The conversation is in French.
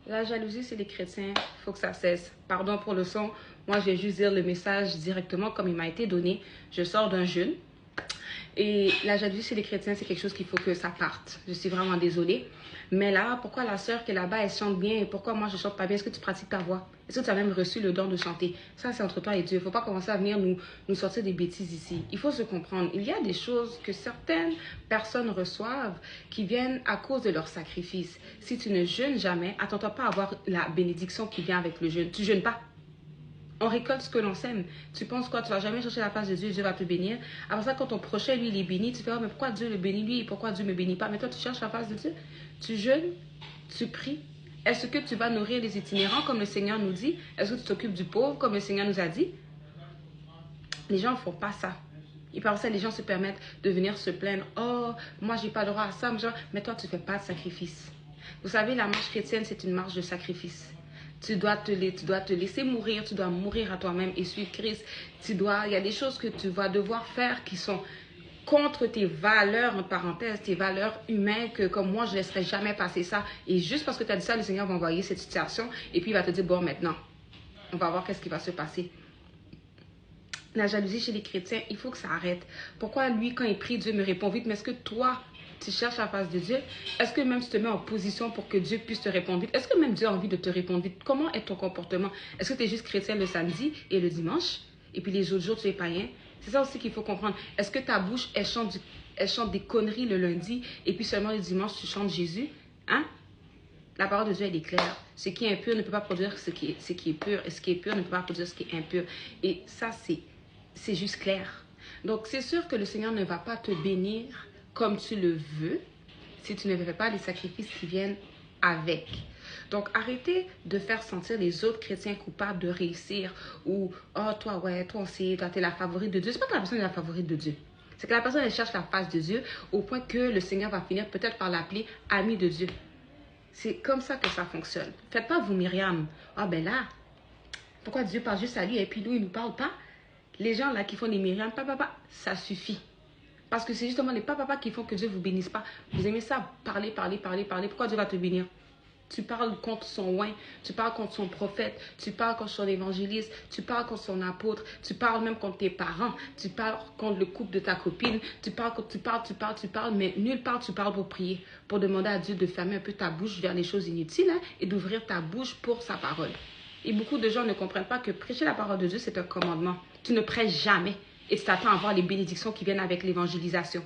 La jalousie, c'est les chrétiens. Il faut que ça cesse. Pardon pour le son. Moi, je vais juste dire le message directement comme il m'a été donné. Je sors d'un jeûne. Et la jalousie chez les chrétiens, c'est quelque chose qu'il faut que ça parte. Je suis vraiment désolée. Mais là, pourquoi la sœur qui est là-bas, elle chante bien et pourquoi moi je chante pas bien? Est-ce que tu pratiques ta voix? Est-ce que tu as même reçu le don de chanter? Ça, c'est entre toi et Dieu. Il ne faut pas commencer à venir nous sortir des bêtises ici. Il faut se comprendre. Il y a des choses que certaines personnes reçoivent qui viennent à cause de leur sacrifice. Si tu ne jeûnes jamais, attends-toi pas à avoir la bénédiction qui vient avec le jeûne. Tu jeûnes pas. On récolte ce que l'on sème. Tu penses quoi? Tu vas jamais chercher la face de Dieu, Dieu va te bénir. Après ça, quand ton prochain, lui, il est béni, tu fais, oh, mais pourquoi Dieu le bénit lui et pourquoi Dieu ne me bénit pas? Mais toi, tu cherches la face de Dieu. Tu jeûnes, tu pries. Est-ce que tu vas nourrir les itinérants comme le Seigneur nous dit? Est-ce que tu t'occupes du pauvre comme le Seigneur nous a dit? Les gens ne font pas ça. Et par ça, les gens se permettent de venir se plaindre. Oh, moi, j'ai pas droit à ça. Mais toi, tu ne fais pas de sacrifice. Vous savez, la marche chrétienne, c'est une marche de sacrifice. Tu dois te laisser mourir, tu dois mourir à toi-même et suivre Christ. Il y a des choses que tu vas devoir faire qui sont contre tes valeurs, en parenthèse, tes valeurs humaines, que comme moi, je ne laisserai jamais passer ça. Et juste parce que tu as dit ça, le Seigneur va envoyer cette situation et puis il va te dire, bon, maintenant, on va voir qu'est-ce qui va se passer. La jalousie chez les chrétiens, il faut que ça arrête. Pourquoi lui, quand il prie, Dieu me répond vite? Mais est-ce que toi, tu cherches la face de Dieu? Est-ce que même tu te mets en position pour que Dieu puisse te répondre vite? Est-ce que même Dieu a envie de te répondre vite? Comment est ton comportement? Est-ce que tu es juste chrétien le samedi et le dimanche? Et puis les autres jours, tu es païen? C'est ça aussi qu'il faut comprendre. Est-ce que ta bouche, elle chante des conneries le lundi et puis seulement le dimanche, tu chantes Jésus? Hein? La parole de Dieu, elle est claire. Ce qui est impur ne peut pas produire ce qui est pur. Et ce qui est pur ne peut pas produire ce qui est impur. Et ça, c'est juste clair. Donc, c'est sûr que le Seigneur ne va pas te bénir comme tu le veux si tu ne fais pas les sacrifices qui viennent avec. Donc, arrêtez de faire sentir les autres chrétiens coupables de réussir ou « Oh, toi, ouais, toi aussi, toi, t'es la favorite de Dieu. » C'est pas que la personne est la favorite de Dieu. C'est que la personne, elle cherche la face de Dieu au point que le Seigneur va finir peut-être par l'appeler ami de Dieu. C'est comme ça que ça fonctionne. Faites pas vous, Myriam. Ah ben là, pourquoi Dieu parle juste à lui et puis nous, il ne nous parle pas? Les gens là qui font des Myriam, papa, ça suffit. Parce que c'est justement les papa qui font que Dieu ne vous bénisse pas. Vous aimez ça, parler. Pourquoi Dieu va te bénir? Tu parles contre son oint, tu parles contre son prophète, tu parles contre son évangéliste, tu parles contre son apôtre, tu parles même contre tes parents, tu parles contre le couple de ta copine, tu parles, mais nulle part tu parles pour prier, pour demander à Dieu de fermer un peu ta bouche vers les choses inutiles et d'ouvrir ta bouche pour sa parole. Et beaucoup de gens ne comprennent pas que prêcher la parole de Dieu, c'est un commandement. Tu ne prêches jamais et tu t'attends à avoir les bénédictions qui viennent avec l'évangélisation.